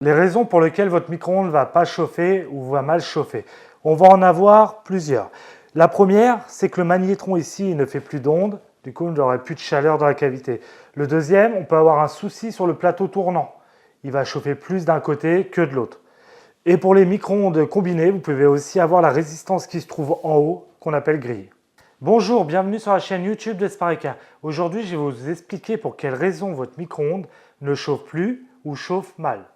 Les raisons pour lesquelles votre micro-ondes ne va pas chauffer ou va mal chauffer. On va en avoir plusieurs. La première, c'est que le magnétron ici ne fait plus d'ondes, du coup il n'y aurait plus de chaleur dans la cavité. Le deuxième, on peut avoir un souci sur le plateau tournant. Il va chauffer plus d'un côté que de l'autre. Et pour les micro-ondes combinés, vous pouvez aussi avoir la résistance qui se trouve en haut, qu'on appelle grille. Bonjour, bienvenue sur la chaîne YouTube d'Espareca. Aujourd'hui, je vais vous expliquer pour quelles raisons votre micro-ondes ne chauffe plus ou chauffe mal.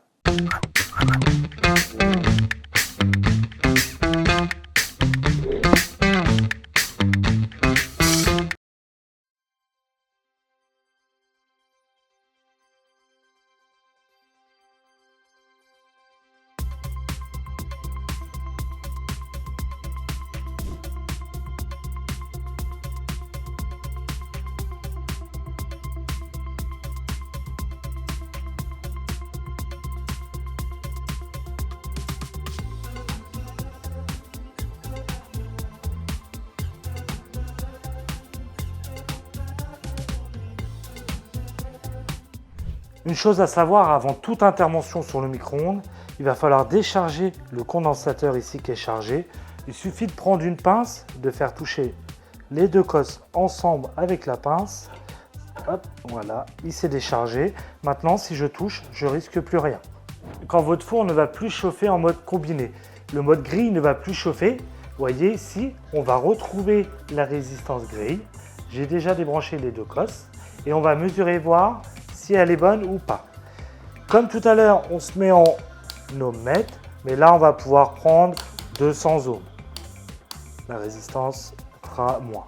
Une chose à savoir avant toute intervention sur le micro-ondes, il va falloir décharger le condensateur ici qui est chargé. Il suffit de prendre une pince, de faire toucher les deux cosses ensemble avec la pince. Hop, voilà, il s'est déchargé. Maintenant, si je touche, je risque plus rien. Quand votre four ne va plus chauffer en mode combiné, le mode grille ne va plus chauffer, vous voyez ici, on va retrouver la résistance grille. J'ai déjà débranché les deux cosses et on va mesurer, voir si elle est bonne ou pas. Comme tout à l'heure, on se met en ohmmètre, mais là, on va pouvoir prendre 200 ohms. La résistance sera moins.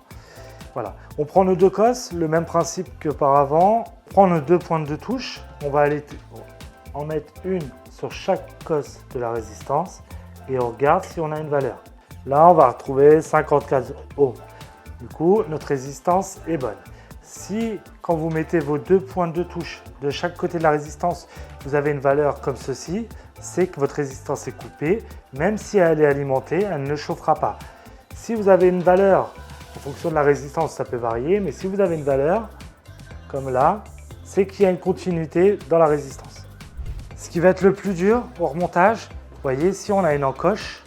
Voilà. On prend nos deux cosses, le même principe qu'auparavant. On prend nos deux pointes de touche. On va aller en mettre une sur chaque cosse de la résistance et on regarde si on a une valeur. Là, on va retrouver 54 ohms. Du coup, notre résistance est bonne. Si, quand vous mettez vos deux pointes de touche de chaque côté de la résistance, vous avez une valeur comme ceci, c'est que votre résistance est coupée. Même si elle est alimentée, elle ne chauffera pas. Si vous avez une valeur, en fonction de la résistance, ça peut varier, mais si vous avez une valeur, comme là, c'est qu'il y a une continuité dans la résistance. Ce qui va être le plus dur au remontage, vous voyez, si on a une encoche,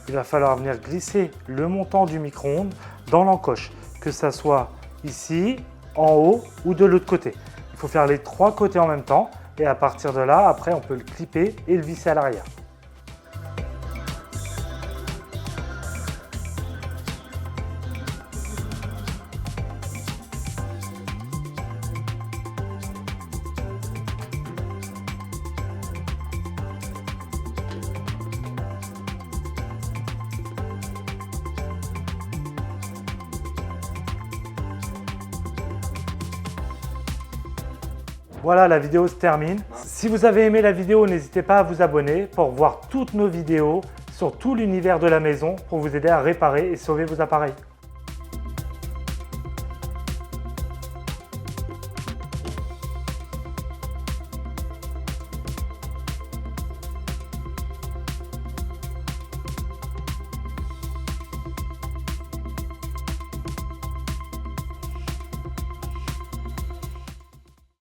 il va falloir venir glisser le montant du micro-ondes dans l'encoche, que ça soit ici, en haut ou de l'autre côté. Il faut faire les trois côtés en même temps et à partir de là, après, on peut le clipper et le visser à l'arrière. Voilà, la vidéo se termine. Si vous avez aimé la vidéo, n'hésitez pas à vous abonner pour voir toutes nos vidéos sur tout l'univers de la maison pour vous aider à réparer et sauver vos appareils.